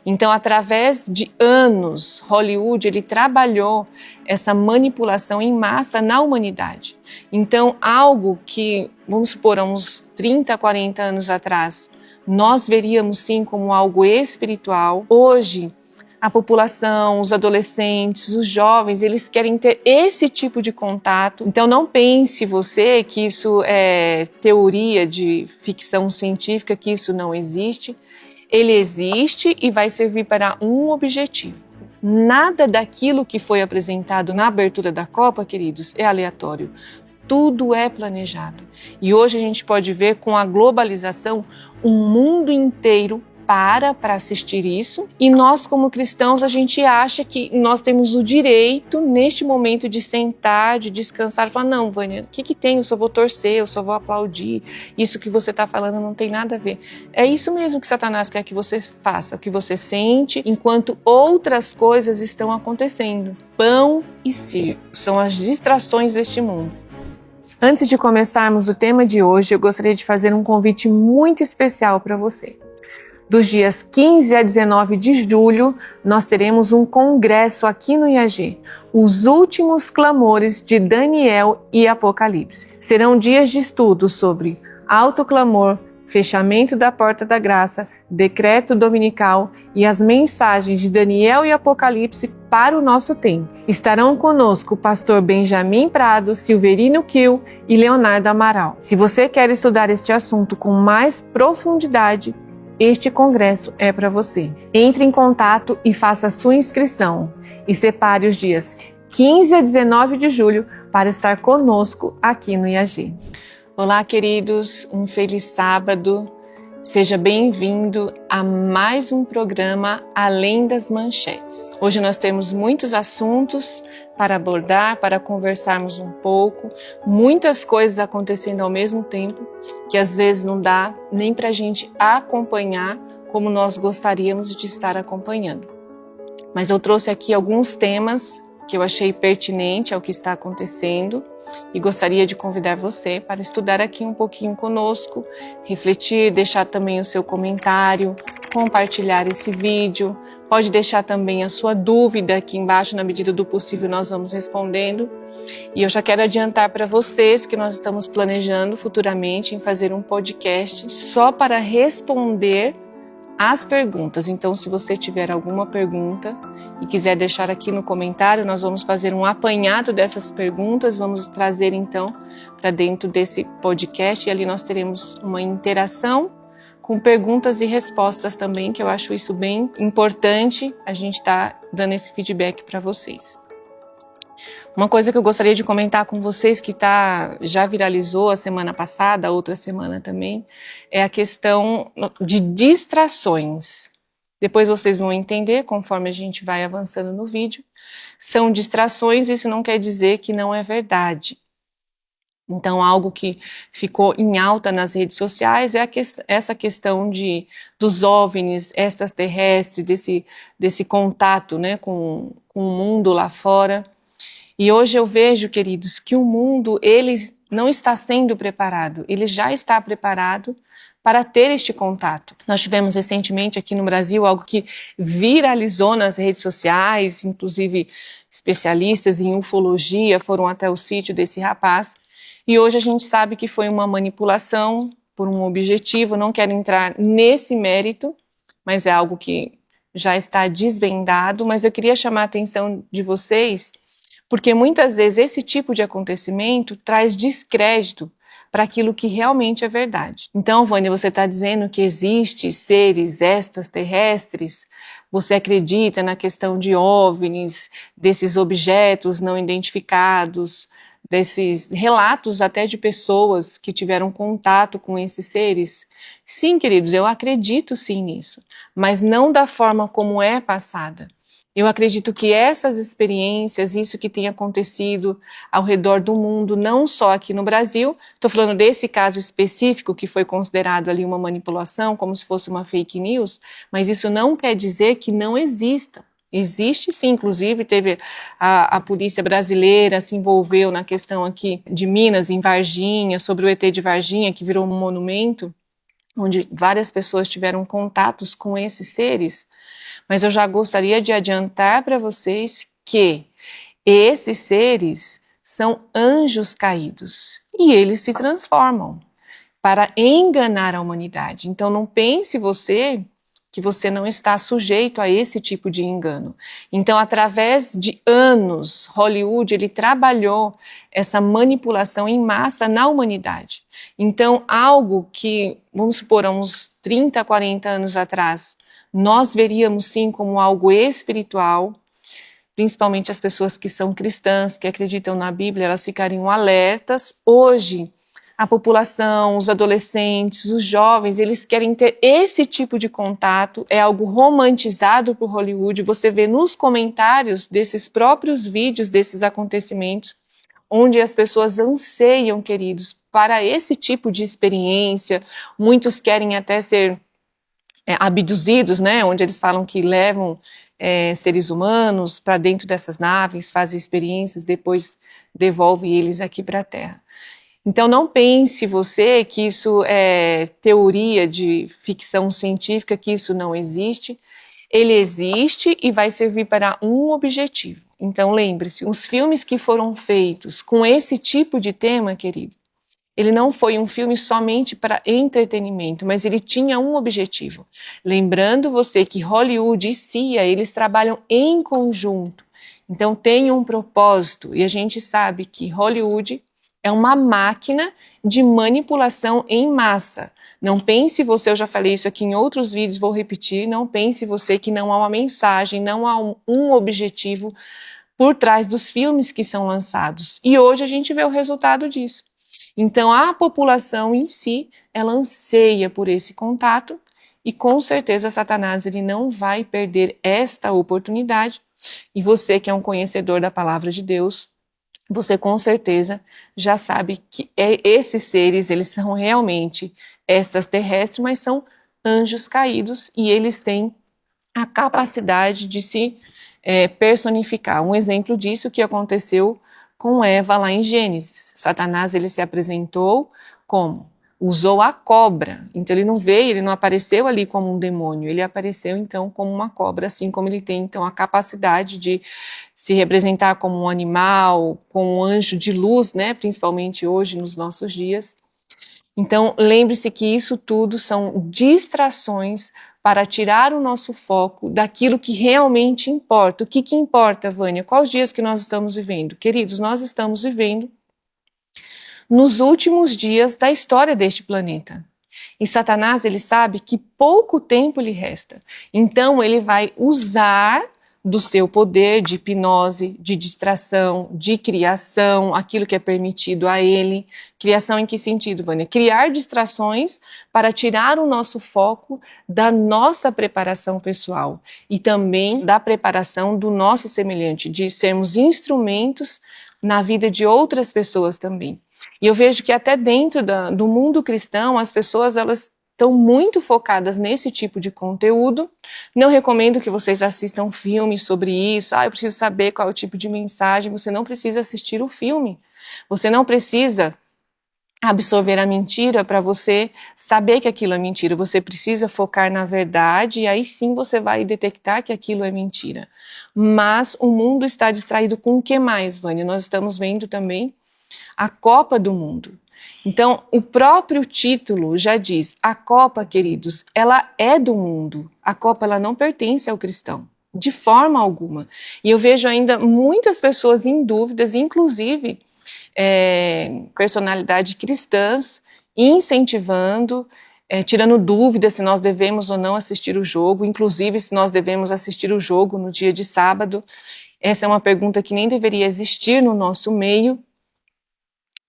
Então, através de anos, Hollywood ele trabalhou essa manipulação em massa na humanidade. Então, algo que, vamos supor, há uns 30, 40 anos atrás, nós veríamos sim como algo espiritual. Hoje, a população, os adolescentes, os jovens, eles querem ter esse tipo de contato. Então não pense você que isso é teoria de ficção científica, que isso não existe. Ele existe e vai servir para um objetivo. Nada daquilo que foi apresentado na abertura da Copa, queridos, é aleatório. Tudo é planejado. E hoje a gente pode ver com a globalização um mundo inteiro para assistir isso, e nós como cristãos a gente acha que nós temos o direito neste momento de sentar, de descansar e falar, não, Vânia, o que tem? Eu só vou torcer, eu só vou aplaudir, isso que você está falando não tem nada a ver. É isso mesmo que Satanás quer que você faça, que você sente, enquanto outras coisas estão acontecendo. Pão e circo são as distrações deste mundo. Antes de começarmos o tema de hoje, eu gostaria de fazer um convite muito especial para você. Dos dias 15 a 19 de julho, nós teremos um congresso aqui no IAG, Os Últimos Clamores de Daniel e Apocalipse. Serão dias de estudo sobre alto clamor, fechamento da porta da graça, decreto dominical e as mensagens de Daniel e Apocalipse para o nosso tempo. Estarão conosco o pastor Benjamin Prado, Silverino Kiel e Leonardo Amaral. Se você quer estudar este assunto com mais profundidade, este congresso é para você. Entre em contato e faça a sua inscrição e separe os dias 15 a 19 de julho para estar conosco aqui no IAG. Olá, queridos, um feliz sábado. Seja bem-vindo a mais um programa Além das Manchetes. Hoje nós temos muitos assuntos para abordar, para conversarmos um pouco, muitas coisas acontecendo ao mesmo tempo, que às vezes não dá nem para a gente acompanhar como nós gostaríamos de estar acompanhando. Mas eu trouxe aqui alguns temas que eu achei pertinente ao que está acontecendo e gostaria de convidar você para estudar aqui um pouquinho conosco, refletir, deixar também o seu comentário, compartilhar esse vídeo, pode deixar também a sua dúvida aqui embaixo, na medida do possível nós vamos respondendo. E eu já quero adiantar para vocês que nós estamos planejando futuramente em fazer um podcast só para responder as perguntas. Então, se você tiver alguma pergunta e quiser deixar aqui no comentário, nós vamos fazer um apanhado dessas perguntas, vamos trazer então para dentro desse podcast e ali nós teremos uma interação com perguntas e respostas também, que eu acho isso bem importante, a gente está dando esse feedback para vocês. Uma coisa que eu gostaria de comentar com vocês que já viralizou a semana passada, a outra semana também, é a questão de distrações. Depois vocês vão entender conforme a gente vai avançando no vídeo. São distrações, isso não quer dizer que não é verdade. Então, algo que ficou em alta nas redes sociais é essa questão dos OVNIs extraterrestres, desse contato, né, com o mundo lá fora. E hoje eu vejo, queridos, que o mundo ele não está sendo preparado, ele já está preparado para ter este contato. Nós tivemos recentemente aqui no Brasil algo que viralizou nas redes sociais, inclusive especialistas em ufologia foram até o sítio desse rapaz, e hoje a gente sabe que foi uma manipulação por um objetivo, não quero entrar nesse mérito, mas é algo que já está desvendado, mas eu queria chamar a atenção de vocês, porque muitas vezes esse tipo de acontecimento traz descrédito para aquilo que realmente é verdade. Então, Vânia, você está dizendo que existem seres extraterrestres? Você acredita na questão de OVNIs, desses objetos não identificados, desses relatos até de pessoas que tiveram contato com esses seres? Sim, queridos, eu acredito sim nisso, mas não da forma como é passada. Eu acredito que essas experiências, isso que tem acontecido ao redor do mundo, não só aqui no Brasil, estou falando desse caso específico que foi considerado ali uma manipulação, como se fosse uma fake news, mas isso não quer dizer que não exista. Existe sim, inclusive teve a polícia brasileira se envolveu na questão aqui de Minas, em Varginha, sobre o ET de Varginha, que virou um monumento. onde várias pessoas tiveram contatos com esses seres, mas eu já gostaria de adiantar para vocês que esses seres são anjos caídos e eles se transformam para enganar a humanidade. Então não pense você que você não está sujeito a esse tipo de engano. Então, através de anos, Hollywood ele trabalhou essa manipulação em massa na humanidade. Então, algo que, vamos supor, há uns 30, 40 anos atrás, nós veríamos sim como algo espiritual, principalmente as pessoas que são cristãs, que acreditam na Bíblia, elas ficariam alertas. Hoje, a população, os adolescentes, os jovens, eles querem ter esse tipo de contato, é algo romantizado por Hollywood. Você vê nos comentários desses próprios vídeos, desses acontecimentos, onde as pessoas anseiam, queridos, para esse tipo de experiência. Muitos querem até ser abduzidos, né, onde eles falam que levam seres humanos para dentro dessas naves, fazem experiências, depois devolve eles aqui para a Terra. Então não pense você que isso é teoria de ficção científica, que isso não existe. Ele existe e vai servir para um objetivo. Então lembre-se, os filmes que foram feitos com esse tipo de tema, querido, ele não foi um filme somente para entretenimento, mas ele tinha um objetivo. Lembrando você que Hollywood e CIA, eles trabalham em conjunto. Então tem um propósito e a gente sabe que Hollywood é uma máquina de manipulação em massa. Não pense você, eu já falei isso aqui em outros vídeos, vou repetir, não pense você que não há uma mensagem, não há um objetivo por trás dos filmes que são lançados. E hoje a gente vê o resultado disso. Então a população em si, ela anseia por esse contato e com certeza Satanás ele não vai perder esta oportunidade. E você que é um conhecedor da palavra de Deus, você com certeza já sabe que esses seres, eles são realmente extraterrestres, mas são anjos caídos e eles têm a capacidade de se personificar. Um exemplo disso que aconteceu com Eva lá em Gênesis. Satanás, ele se apresentou como? Usou a cobra. Então ele não veio, ele não apareceu ali como um demônio, ele apareceu então como uma cobra, assim como ele tem então a capacidade de se representar como um animal, como um anjo de luz, né, principalmente hoje nos nossos dias. Então lembre-se que isso tudo são distrações para tirar o nosso foco daquilo que realmente importa. O que importa, Vânia? Quais dias que nós estamos vivendo? Queridos, nós estamos vivendo nos últimos dias da história deste planeta. E Satanás, ele sabe que pouco tempo lhe resta. Então ele vai usar do seu poder de hipnose, de distração, de criação, aquilo que é permitido a ele. Criação em que sentido, Vânia? Criar distrações para tirar o nosso foco da nossa preparação pessoal e também da preparação do nosso semelhante, de sermos instrumentos na vida de outras pessoas também. E eu vejo que até dentro do mundo cristão, as pessoas elas estão muito focadas nesse tipo de conteúdo. Não recomendo que vocês assistam filmes sobre isso. Eu preciso saber qual é o tipo de mensagem. Você não precisa assistir o filme. Você não precisa absorver a mentira para você saber que aquilo é mentira. Você precisa focar na verdade e aí sim você vai detectar que aquilo é mentira. Mas o mundo está distraído com o que mais, Vânia? Nós estamos vendo também a Copa do Mundo. Então, o próprio título já diz, a Copa, queridos, ela é do mundo. A Copa, ela não pertence ao cristão, de forma alguma. E eu vejo ainda muitas pessoas em dúvidas, inclusive personalidades cristãs, incentivando, tirando dúvidas se nós devemos ou não assistir o jogo, inclusive se nós devemos assistir o jogo no dia de sábado. Essa é uma pergunta que nem deveria existir no nosso meio.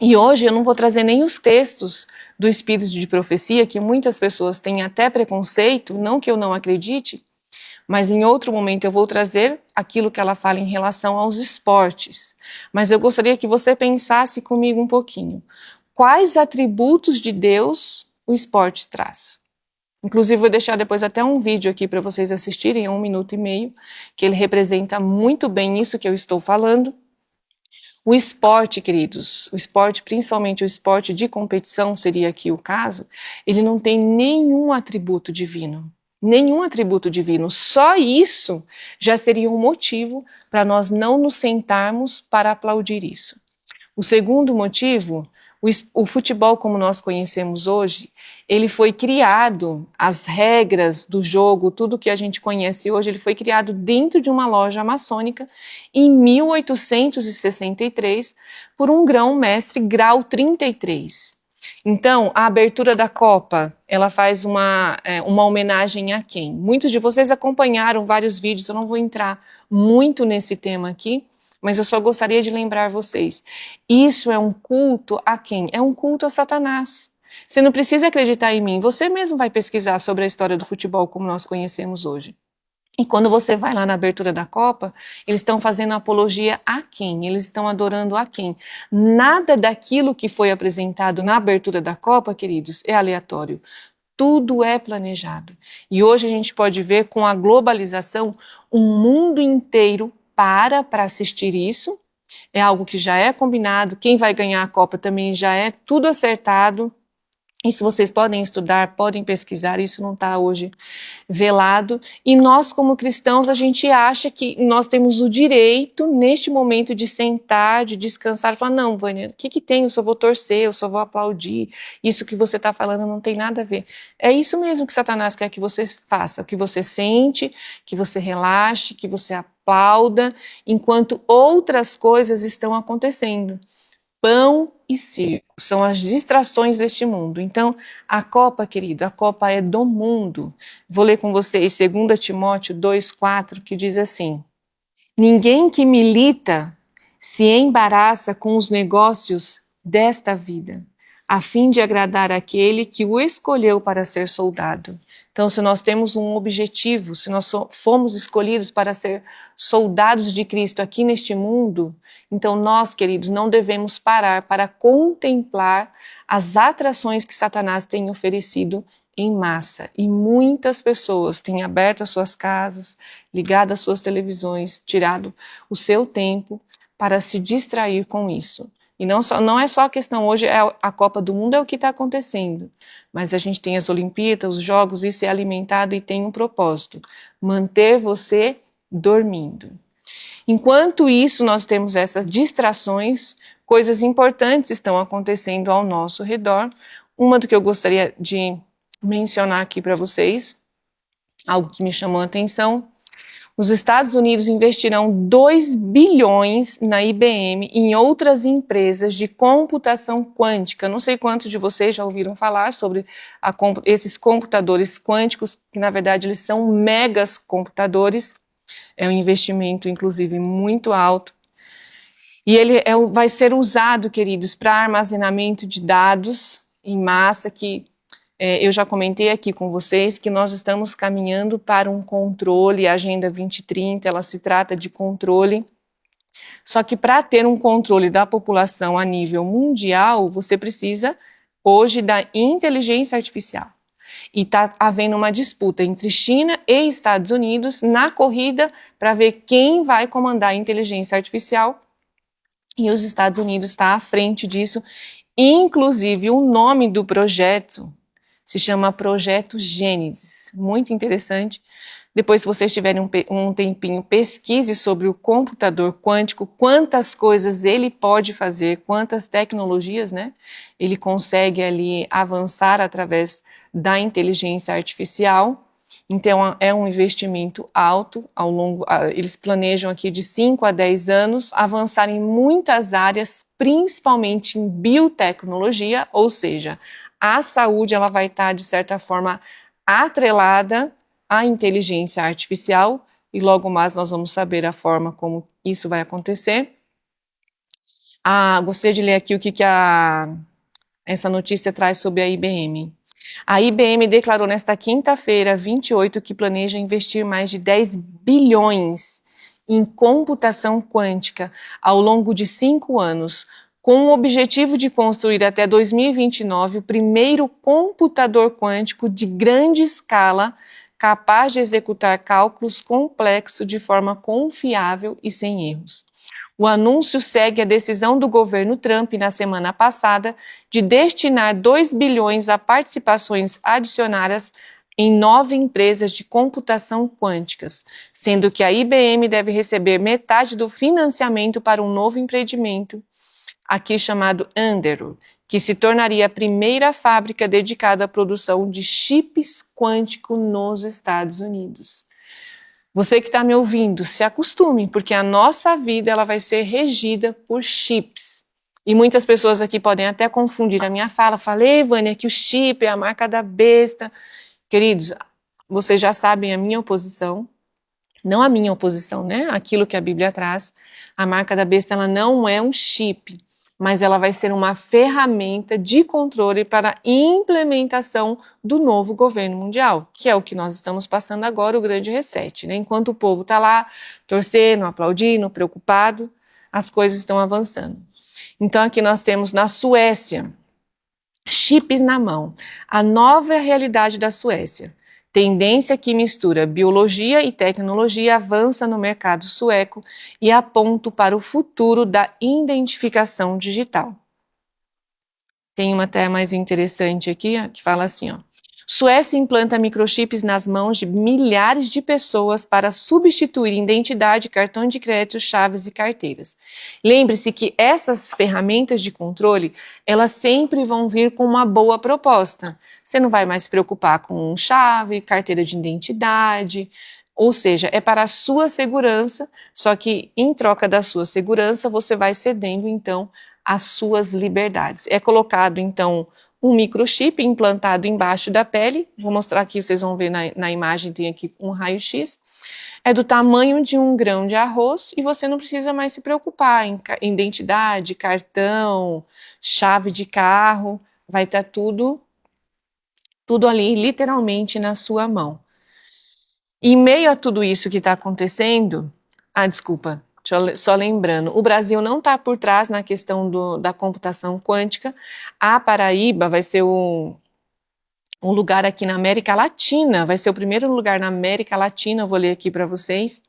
E hoje eu não vou trazer nem os textos do Espírito de Profecia, que muitas pessoas têm até preconceito, não que eu não acredite, mas em outro momento eu vou trazer aquilo que ela fala em relação aos esportes. Mas eu gostaria que você pensasse comigo um pouquinho. Quais atributos de Deus o esporte traz? Inclusive vou deixar depois até um vídeo aqui para vocês assistirem, 1 minuto e meio, que ele representa muito bem isso que eu estou falando. O esporte, queridos, o esporte, principalmente o esporte de competição, seria aqui o caso, ele não tem nenhum atributo divino. Nenhum atributo divino. Só isso já seria um motivo para nós não nos sentarmos para aplaudir isso. O segundo motivo, o futebol como nós conhecemos hoje, ele foi criado, as regras do jogo, tudo que a gente conhece hoje, ele foi criado dentro de uma loja maçônica em 1863 por um grão-mestre grau 33. Então, a abertura da Copa, ela faz uma homenagem a quem? Muitos de vocês acompanharam vários vídeos, eu não vou entrar muito nesse tema aqui, mas eu só gostaria de lembrar vocês. Isso é um culto a quem? É um culto a Satanás. Você não precisa acreditar em mim, você mesmo vai pesquisar sobre a história do futebol como nós conhecemos hoje. E quando você vai lá na abertura da Copa, eles estão fazendo apologia a quem? Eles estão adorando a quem? Nada daquilo que foi apresentado na abertura da Copa, queridos, é aleatório. Tudo é planejado. E hoje a gente pode ver com a globalização, um mundo inteiro para assistir isso. É algo que já é combinado. Quem vai ganhar a Copa também já é tudo acertado. Isso vocês podem estudar, podem pesquisar, isso não está hoje velado. E nós, como cristãos, a gente acha que nós temos o direito, neste momento, de sentar, de descansar e falar, não, Vânia, o que tem? Eu só vou torcer, eu só vou aplaudir, isso que você está falando não tem nada a ver. É isso mesmo que Satanás quer que você faça, que você sente, que você relaxe, que você aplauda, enquanto outras coisas estão acontecendo. Pão e circo são as distrações deste mundo. Então, a Copa, querido, a Copa é do mundo. Vou ler com vocês 2 Timóteo 2,4, que diz assim: ninguém que milita se embaraça com os negócios desta vida, a fim de agradar aquele que o escolheu para ser soldado. Então, se nós temos um objetivo, se nós fomos escolhidos para ser soldados de Cristo aqui neste mundo, então nós, queridos, não devemos parar para contemplar as atrações que Satanás tem oferecido em massa. E muitas pessoas têm aberto as suas casas, ligado as suas televisões, tirado o seu tempo para se distrair com isso. E não é só a questão hoje, a Copa do Mundo é o que está acontecendo, mas a gente tem as Olimpíadas, os Jogos, isso é alimentado e tem um propósito, manter você dormindo. Enquanto isso, nós temos essas distrações, coisas importantes estão acontecendo ao nosso redor. Uma do que eu gostaria de mencionar aqui para vocês, algo que me chamou a atenção, os Estados Unidos investirão 2 bilhões na IBM e em outras empresas de computação quântica. Não sei quantos de vocês já ouviram falar sobre esses computadores quânticos, que na verdade eles são megas computadores. É um investimento, inclusive, muito alto. E ele vai ser usado, queridos, para armazenamento de dados em massa, que eu já comentei aqui com vocês que nós estamos caminhando para um controle, a Agenda 2030, ela se trata de controle. Só que para ter um controle da população a nível mundial, você precisa, hoje, da inteligência artificial. E está havendo uma disputa entre China e Estados Unidos na corrida para ver quem vai comandar a inteligência artificial. E os Estados Unidos está à frente disso. Inclusive, o nome do projeto se chama Projeto Gênesis. Muito interessante. Depois, se vocês tiverem um tempinho, pesquise sobre o computador quântico, quantas coisas ele pode fazer, quantas tecnologias, né, ele consegue ali avançar através da inteligência artificial. Então, é um investimento alto, eles planejam aqui de 5 a 10 anos, avançar em muitas áreas, principalmente em biotecnologia, ou seja, a saúde ela vai estar, de certa forma, atrelada à inteligência artificial, e logo mais nós vamos saber a forma como isso vai acontecer. Gostaria de ler aqui o que essa notícia traz sobre a IBM. A IBM declarou nesta quinta-feira, 28, que planeja investir mais de 10 bilhões em computação quântica ao longo de 5 anos, com o objetivo de construir até 2029 o primeiro computador quântico de grande escala capaz de executar cálculos complexos de forma confiável e sem erros. O anúncio segue a decisão do governo Trump na semana passada de destinar 2 bilhões a participações adicionárias em 9 empresas de computação quânticas, sendo que a IBM deve receber metade do financiamento para um novo empreendimento, aqui chamado Anduril, que se tornaria a primeira fábrica dedicada à produção de chips quânticos nos Estados Unidos. Você que está me ouvindo, se acostume, porque a nossa vida ela vai ser regida por chips. E muitas pessoas aqui podem até confundir a minha fala. Falei, Vânia, que o chip é a marca da besta. Queridos, vocês já sabem a minha oposição. Não a minha oposição, né? Aquilo que a Bíblia traz. A marca da besta ela não é um chip, mas ela vai ser uma ferramenta de controle para a implementação do novo governo mundial, que é o que nós estamos passando agora, o grande reset, né? Enquanto o povo está lá torcendo, aplaudindo, preocupado, as coisas estão avançando. Então aqui nós temos na Suécia, chips na mão, a nova realidade da Suécia. Tendência que mistura biologia e tecnologia avança no mercado sueco e aponta para o futuro da identificação digital. Tem uma até mais interessante aqui, que fala assim, ó. Suécia implanta microchips nas mãos de milhares de pessoas para substituir identidade, cartão de crédito, chaves e carteiras. Lembre-se que essas ferramentas de controle, elas sempre vão vir com uma boa proposta. Você não vai mais se preocupar com chave, carteira de identidade, ou seja, é para a sua segurança, só que em troca da sua segurança, você vai cedendo então as suas liberdades. É colocado então um microchip implantado embaixo da pele, vou mostrar aqui, vocês vão ver na imagem, tem aqui um raio-x, é do tamanho de um grão de arroz e você não precisa mais se preocupar em identidade, cartão, chave de carro, vai estar tudo ali literalmente na sua mão. Em meio a tudo isso que está acontecendo, desculpa, só lembrando, o Brasil não está por trás na questão da computação quântica. A Paraíba vai ser um lugar aqui na América Latina, vai ser o primeiro lugar na América Latina, eu vou ler aqui para vocês.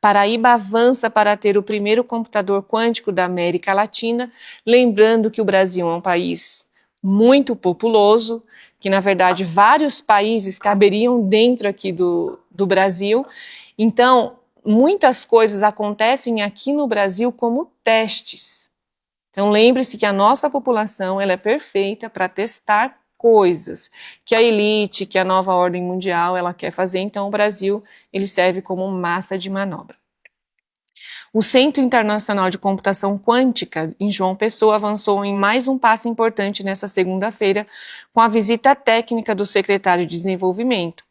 Paraíba avança para ter o primeiro computador quântico da América Latina, lembrando que o Brasil é um país muito populoso, que na verdade vários países caberiam dentro aqui do Brasil, então muitas coisas acontecem aqui no Brasil como testes. Então lembre-se que a nossa população ela é perfeita para testar coisas que a elite, que a nova ordem mundial ela quer fazer, então o Brasil ele serve como massa de manobra. O Centro Internacional de Computação Quântica, em João Pessoa, avançou em mais um passo importante nessa segunda-feira com a visita técnica do secretário de Desenvolvimento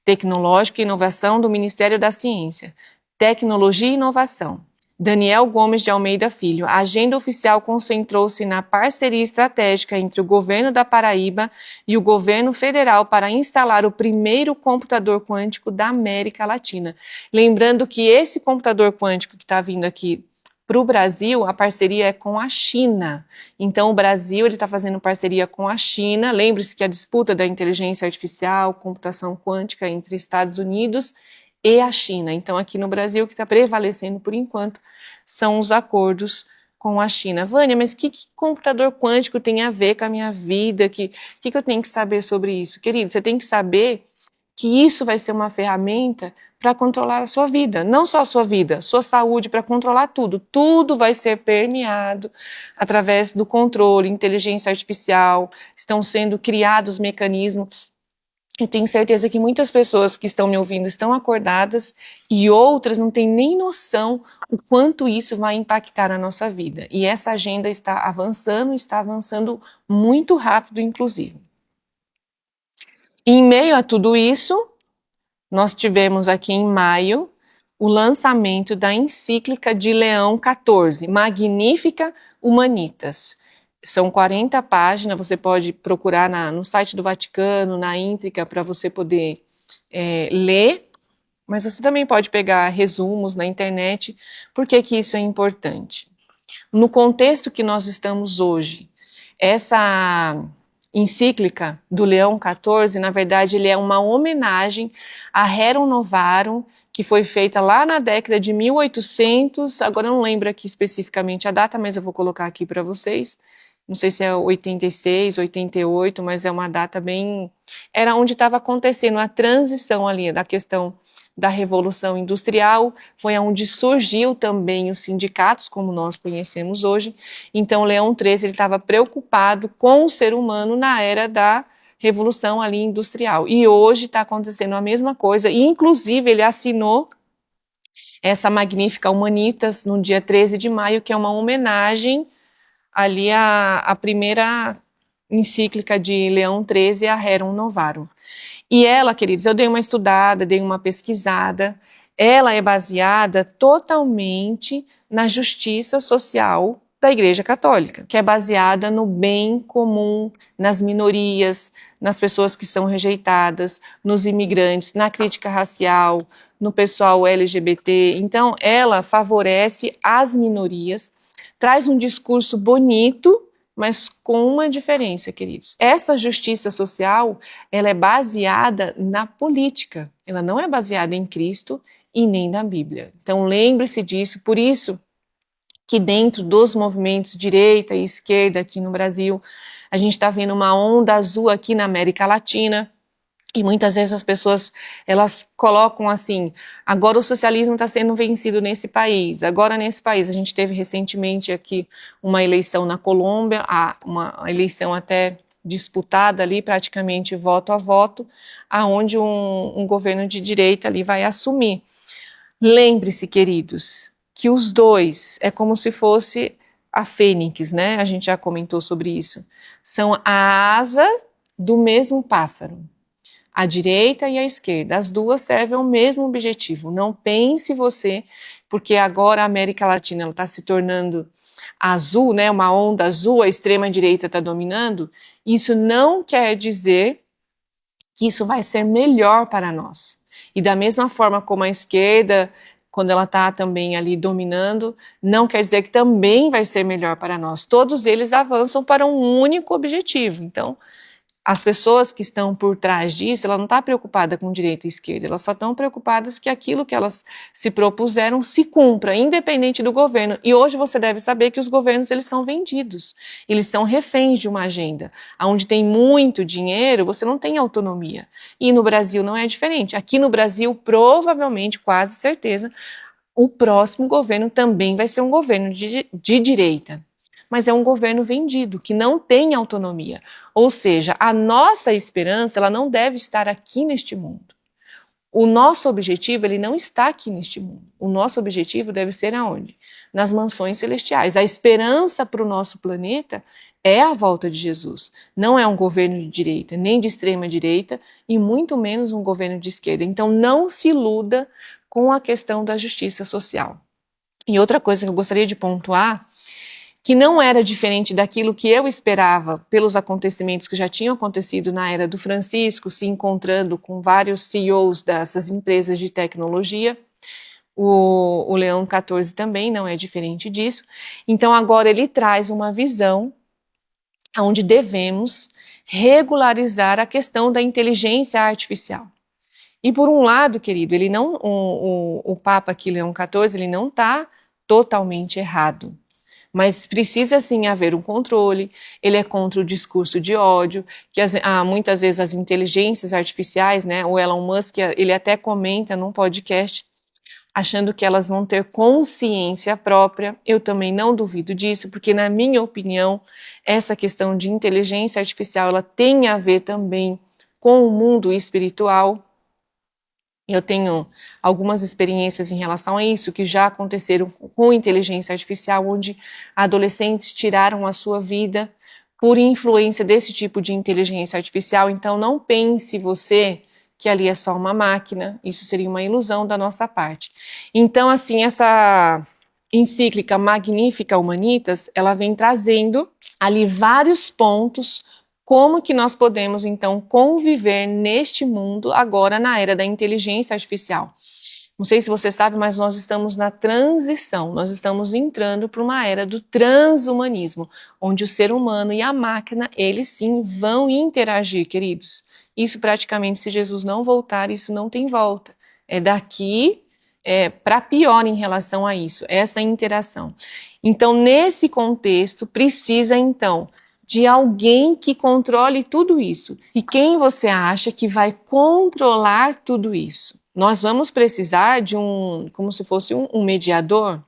Tecnológico e Inovação do Ministério da Ciência, Tecnologia e Inovação, Daniel Gomes de Almeida Filho. A agenda oficial concentrou-se na parceria estratégica entre o governo da Paraíba e o governo federal para instalar o primeiro computador quântico da América Latina. Lembrando que esse computador quântico que está vindo aqui para o Brasil, a parceria é com a China. Então, o Brasil está fazendo parceria com a China. Lembre-se que a disputa da inteligência artificial, computação quântica entre Estados Unidos e a China. Então, aqui no Brasil, o que está prevalecendo por enquanto são os acordos com a China. Vânia, mas o que computador quântico tem a ver com a minha vida? O que eu tenho que saber sobre isso? Querido, você tem que saber que isso vai ser uma ferramenta para controlar a sua vida. Não só a sua vida, sua saúde, para controlar tudo. Tudo vai ser permeado através do controle, inteligência artificial, estão sendo criados mecanismos. Eu tenho certeza que muitas pessoas que estão me ouvindo estão acordadas e outras não têm nem noção o quanto isso vai impactar a nossa vida. E essa agenda está avançando muito rápido, inclusive. Em meio a tudo isso, nós tivemos aqui em maio o lançamento da encíclica de Leão XIV, Magnificat Humanitas. São 40 páginas, você pode procurar no site do Vaticano, na íntegra, para você poder ler, mas você também pode pegar resumos na internet. Por que isso é importante? No contexto que nós estamos hoje, essa encíclica do Leão XIV, na verdade, ele é uma homenagem a Rerum Novarum que foi feita lá na década de 1800, agora eu não lembro aqui especificamente a data, mas eu vou colocar aqui para vocês, não sei se é 86, 88, mas é uma data bem... Era onde estava acontecendo a transição ali da questão da Revolução Industrial, foi onde surgiu também os sindicatos, como nós conhecemos hoje. Então, Leão XIII estava preocupado com o ser humano na era da Revolução ali industrial. E hoje está acontecendo a mesma coisa, e inclusive ele assinou essa magnífica Humanitas no dia 13 de maio, que é uma homenagem ali à primeira encíclica de Leão XIII, a Rerum Novarum. E ela, queridos, eu dei uma estudada, dei uma pesquisada, ela é baseada totalmente na justiça social da Igreja Católica, que é baseada no bem comum, nas minorias, nas pessoas que são rejeitadas, nos imigrantes, na crítica racial, no pessoal LGBT. Então, ela favorece as minorias, traz um discurso bonito, mas com uma diferença, queridos. Essa justiça social, ela é baseada na política. Ela não é baseada em Cristo e nem na Bíblia. Então, lembre-se disso. Por isso que dentro dos movimentos direita e esquerda aqui no Brasil, a gente está vendo uma onda azul aqui na América Latina. E muitas vezes as pessoas, elas colocam assim, agora o socialismo está sendo vencido nesse país, agora nesse país. A gente teve recentemente aqui uma eleição na Colômbia, uma eleição até disputada ali, praticamente voto a voto, aonde um governo de direita ali vai assumir. Lembre-se, queridos, que os dois é como se fosse a fênix, né? A gente já comentou sobre isso. São a asa do mesmo pássaro. A direita e a esquerda, as duas servem ao mesmo objetivo. Não pense você, porque agora a América Latina está se tornando azul, né, uma onda azul, a extrema-direita está dominando, isso não quer dizer que isso vai ser melhor para nós. E da mesma forma como a esquerda, quando ela está também ali dominando, não quer dizer que também vai ser melhor para nós. Todos eles avançam para um único objetivo. Então, as pessoas que estão por trás disso, ela não está preocupada com direita e esquerda, elas só estão preocupadas que aquilo que elas se propuseram se cumpra, independente do governo. E hoje você deve saber que os governos, eles são vendidos, eles são reféns de uma agenda. Onde tem muito dinheiro, você não tem autonomia. E no Brasil não é diferente. Aqui no Brasil, provavelmente, quase certeza, o próximo governo também vai ser um governo de direita. Mas é um governo vendido, que não tem autonomia. Ou seja, a nossa esperança, ela não deve estar aqui neste mundo. O nosso objetivo, ele não está aqui neste mundo. O nosso objetivo deve ser aonde? Nas mansões celestiais. A esperança para o nosso planeta é a volta de Jesus. Não é um governo de direita, nem de extrema direita, e muito menos um governo de esquerda. Então não se iluda com a questão da justiça social. E outra coisa que eu gostaria de pontuar, que não era diferente daquilo que eu esperava pelos acontecimentos que já tinham acontecido na era do Francisco, se encontrando com vários CEOs dessas empresas de tecnologia. O Leão XIV também não é diferente disso. Então agora ele traz uma visão onde devemos regularizar a questão da inteligência artificial. E por um lado, querido, ele não, o Papa aqui, Leão XIV, ele não está totalmente errado. Mas precisa sim haver um controle. Ele é contra o discurso de ódio, que muitas vezes as inteligências artificiais, né, o Elon Musk, ele até comenta num podcast, achando que elas vão ter consciência própria. Eu também não duvido disso, porque na minha opinião, essa questão de inteligência artificial, ela tem a ver também com o mundo espiritual. Eu tenho algumas experiências em relação a isso, que já aconteceram com inteligência artificial, onde adolescentes tiraram a sua vida por influência desse tipo de inteligência artificial. Então não pense você que ali é só uma máquina, isso seria uma ilusão da nossa parte. Então, assim, essa encíclica Magnífica Humanitas, ela vem trazendo ali vários pontos. Como que nós podemos, então, conviver neste mundo agora na era da inteligência artificial? Não sei se você sabe, mas nós estamos na transição, nós estamos entrando para uma era do transhumanismo, onde o ser humano e a máquina, eles sim vão interagir, queridos. Isso praticamente, se Jesus não voltar, isso não tem volta. é daqui para pior em relação a isso, essa interação. Então, nesse contexto, precisa, então, de alguém que controle tudo isso. E quem você acha que vai controlar tudo isso? Nós vamos precisar de como se fosse um mediador.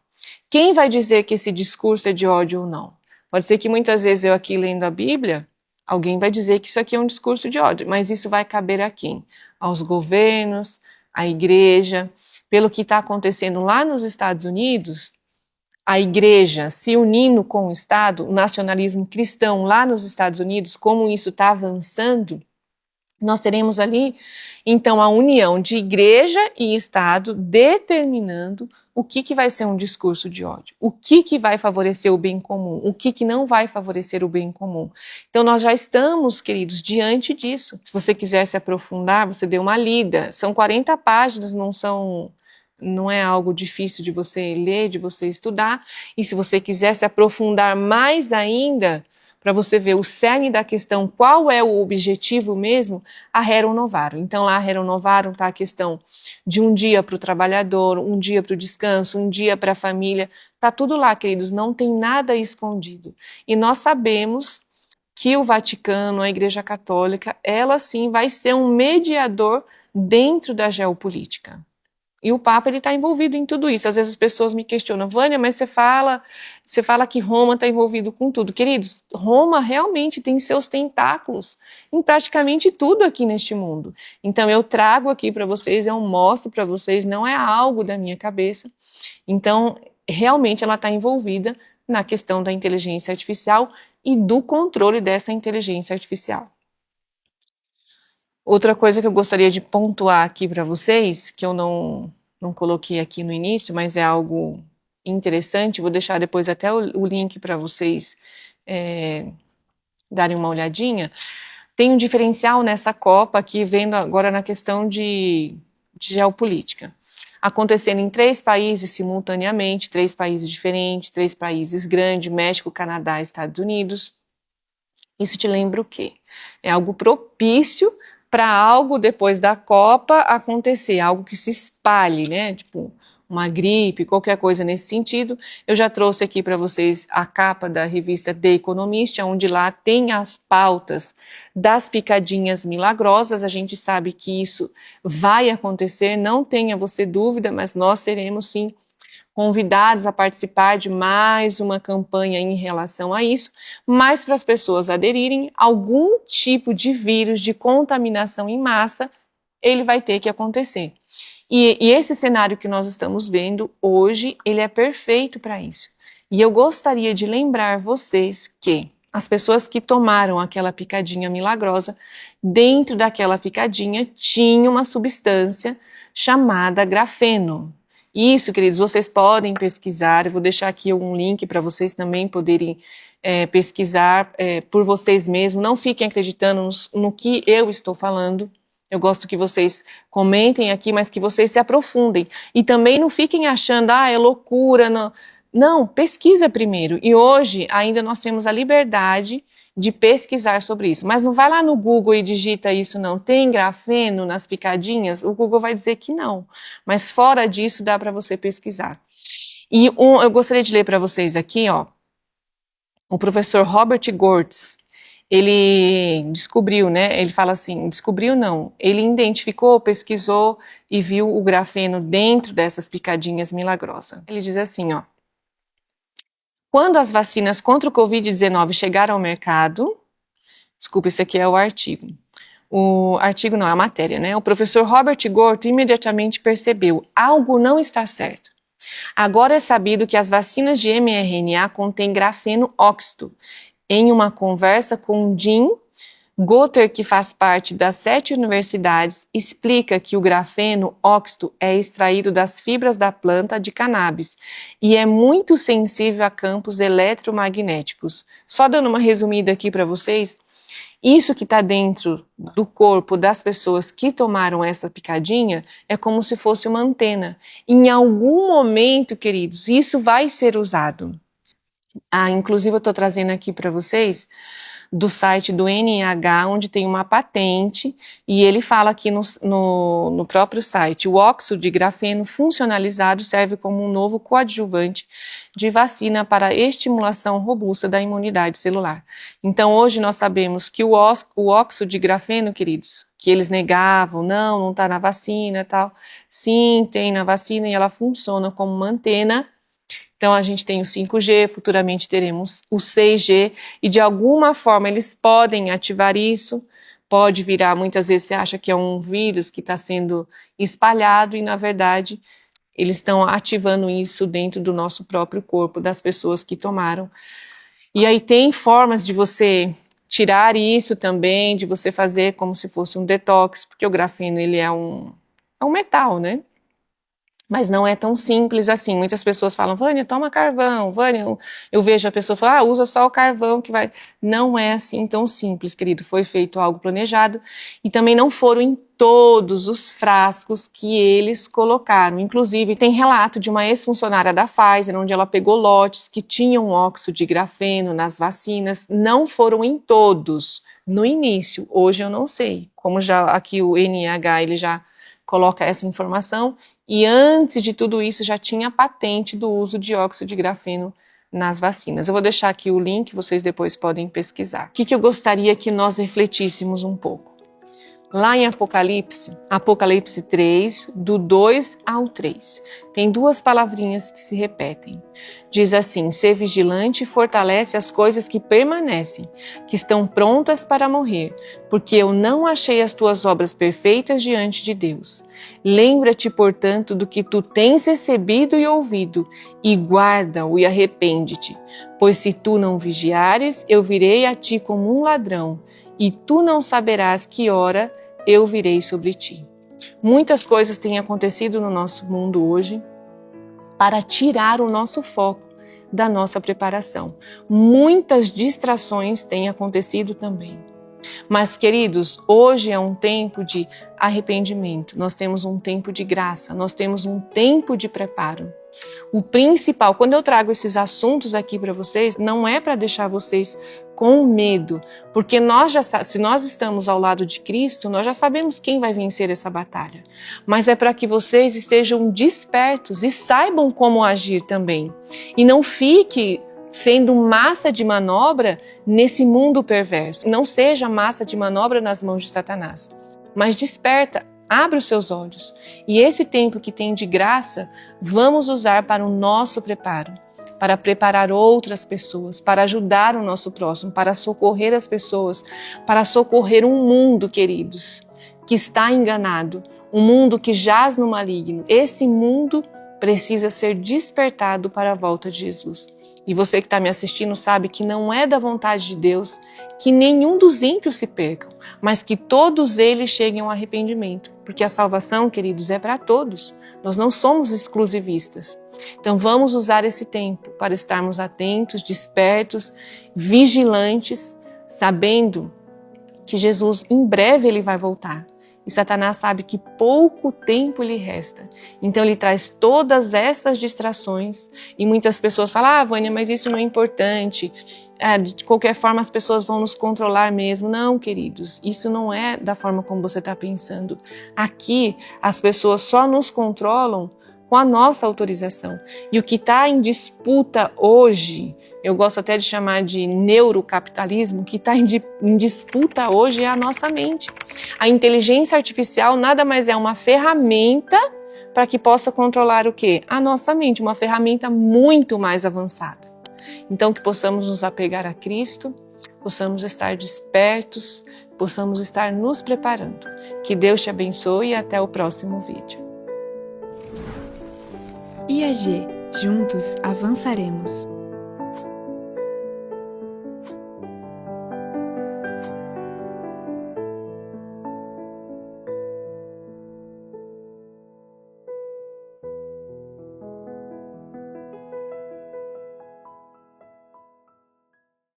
Quem vai dizer que esse discurso é de ódio ou não? Pode ser que muitas vezes eu aqui lendo a Bíblia, alguém vai dizer que isso aqui é um discurso de ódio, mas isso vai caber a quem? Aos governos, à igreja. Pelo que está acontecendo lá nos Estados Unidos, a igreja se unindo com o Estado, o nacionalismo cristão lá nos Estados Unidos, como isso está avançando, nós teremos ali, então, a união de igreja e Estado determinando o que vai ser um discurso de ódio, o que vai favorecer o bem comum, o que não vai favorecer o bem comum. Então, nós já estamos, queridos, diante disso. Se você quiser se aprofundar, você dê uma lida. São 40 páginas, não é algo difícil de você ler, de você estudar. E se você quiser se aprofundar mais ainda, para você ver o cerne da questão, qual é o objetivo mesmo, a Rerum Novarum. Então lá a Rerum Novarum está a questão de um dia para o trabalhador, um dia para o descanso, um dia para a família, está tudo lá, queridos, não tem nada escondido. E nós sabemos que o Vaticano, a Igreja Católica, ela sim vai ser um mediador dentro da geopolítica. E o Papa está envolvido em tudo isso. Às vezes as pessoas me questionam, Vânia, mas você fala que Roma está envolvido com tudo. Queridos, Roma realmente tem seus tentáculos em praticamente tudo aqui neste mundo. Então eu trago aqui para vocês, eu mostro para vocês, não é algo da minha cabeça. Então, realmente ela está envolvida na questão da inteligência artificial e do controle dessa inteligência artificial. Outra coisa que eu gostaria de pontuar aqui para vocês, que eu não coloquei aqui no início, mas é algo interessante, vou deixar depois até o link para vocês darem uma olhadinha. Tem um diferencial nessa Copa aqui, vendo agora na questão de geopolítica. Acontecendo em 3 países simultaneamente, 3 países diferentes, 3 países grandes, México, Canadá, Estados Unidos. Isso te lembra o quê? É algo propício para algo depois da Copa acontecer, algo que se espalhe, né? Tipo uma gripe, qualquer coisa nesse sentido. Eu já trouxe aqui para vocês a capa da revista The Economist, onde lá tem as pautas das picadinhas milagrosas. A gente sabe que isso vai acontecer, não tenha você dúvida, mas nós seremos sim convidados a participar de mais uma campanha em relação a isso, mas para as pessoas aderirem, algum tipo de vírus de contaminação em massa, ele vai ter que acontecer. E esse cenário que nós estamos vendo hoje, ele é perfeito para isso. E eu gostaria de lembrar vocês que as pessoas que tomaram aquela picadinha milagrosa, dentro daquela picadinha tinha uma substância chamada grafeno. Isso, queridos, vocês podem pesquisar, eu vou deixar aqui um link para vocês também poderem pesquisar por vocês mesmos, não fiquem acreditando no que eu estou falando, eu gosto que vocês comentem aqui, mas que vocês se aprofundem, e também não fiquem achando, é loucura, não, pesquisa primeiro, e hoje ainda nós temos a liberdade de pesquisar sobre isso, mas não vai lá no Google e digita isso não, tem grafeno nas picadinhas? O Google vai dizer que não, mas fora disso dá para você pesquisar. E eu gostaria de ler para vocês aqui, o professor Robert Gortz, ele descobriu, né, ele fala assim, descobriu não, ele identificou, pesquisou e viu o grafeno dentro dessas picadinhas milagrosas. Ele diz assim, quando as vacinas contra o Covid-19 chegaram ao mercado, desculpa, esse aqui é o artigo. O artigo não, é a matéria, né? O professor Robert Gortz imediatamente percebeu, algo não está certo. Agora é sabido que as vacinas de mRNA contêm grafeno óxido. Em uma conversa com Jim Gotter, que faz parte das 7 universidades, explica que o grafeno óxido é extraído das fibras da planta de cannabis e é muito sensível a campos eletromagnéticos. Só dando uma resumida aqui para vocês, isso que está dentro do corpo das pessoas que tomaram essa picadinha é como se fosse uma antena. Em algum momento, queridos, isso vai ser usado. Inclusive eu estou trazendo aqui para vocês do site do NIH, onde tem uma patente, e ele fala aqui no próprio site: o óxido de grafeno funcionalizado serve como um novo coadjuvante de vacina para a estimulação robusta da imunidade celular. Então, hoje nós sabemos que o óxido de grafeno, queridos, que eles negavam, não está na vacina e tal, sim, tem na vacina e ela funciona como uma antena. Então, a gente tem o 5G, futuramente teremos o 6G, e de alguma forma eles podem ativar isso, pode virar, muitas vezes você acha que é um vírus que está sendo espalhado, e na verdade eles estão ativando isso dentro do nosso próprio corpo, das pessoas que tomaram. E aí tem formas de você tirar isso também, de você fazer como se fosse um detox, porque o grafeno ele é um metal, né? Mas não é tão simples assim. Muitas pessoas falam: Vânia, toma carvão. Vânia, eu vejo a pessoa falar: usa só o carvão que vai. Não é assim tão simples, querido. Foi feito algo planejado e também não foram em todos os frascos que eles colocaram. Inclusive, tem relato de uma ex-funcionária da Pfizer, onde ela pegou lotes que tinham óxido de grafeno nas vacinas. Não foram em todos no início. Hoje eu não sei. Como já aqui o NIH ele já coloca essa informação. E antes de tudo isso já tinha patente do uso de óxido de grafeno nas vacinas. Eu vou deixar aqui o link, vocês depois podem pesquisar. O que eu gostaria que nós refletíssemos um pouco? Lá em Apocalipse 3, do 2 ao 3, tem duas palavrinhas que se repetem. Diz assim: ser vigilante fortalece as coisas que permanecem, que estão prontas para morrer, porque eu não achei as tuas obras perfeitas diante de Deus. Lembra-te, portanto, do que tu tens recebido e ouvido, e guarda-o e arrepende-te. Pois se tu não vigiares, eu virei a ti como um ladrão, e tu não saberás que hora eu virei sobre ti. Muitas coisas têm acontecido no nosso mundo hoje para tirar o nosso foco da nossa preparação. Muitas distrações têm acontecido também. Mas, queridos, hoje é um tempo de arrependimento, nós temos um tempo de graça, nós temos um tempo de preparo. O principal, quando eu trago esses assuntos aqui para vocês, não é para deixar vocês com medo, porque se nós estamos ao lado de Cristo, nós já sabemos quem vai vencer essa batalha. Mas é para que vocês estejam despertos e saibam como agir também. E não fique sendo massa de manobra nesse mundo perverso. Não seja massa de manobra nas mãos de Satanás, mas desperta. Abre os seus olhos e esse tempo que tem de graça, vamos usar para o nosso preparo, para preparar outras pessoas, para ajudar o nosso próximo, para socorrer as pessoas, para socorrer um mundo, queridos, que está enganado, um mundo que jaz no maligno. Esse mundo precisa ser despertado para a volta de Jesus. E você que está me assistindo sabe que não é da vontade de Deus que nenhum dos ímpios se percam, mas que todos eles cheguem ao arrependimento. Porque a salvação, queridos, é para todos. Nós não somos exclusivistas. Então vamos usar esse tempo para estarmos atentos, despertos, vigilantes, sabendo que Jesus em breve ele vai voltar. E Satanás sabe que pouco tempo lhe resta. Então ele traz todas essas distrações e muitas pessoas falam: Vânia, mas isso não é importante. De qualquer forma as pessoas vão nos controlar mesmo. Não, queridos, isso não é da forma como você está pensando. Aqui as pessoas só nos controlam com a nossa autorização. E o que está em disputa hoje, eu gosto até de chamar de neurocapitalismo, o que está em disputa hoje é a nossa mente. A inteligência artificial nada mais é uma ferramenta para que possa controlar o quê? A nossa mente, uma ferramenta muito mais avançada. Então que possamos nos apegar a Cristo, possamos estar despertos, possamos estar nos preparando. Que Deus te abençoe e até o próximo vídeo. IAG, juntos avançaremos.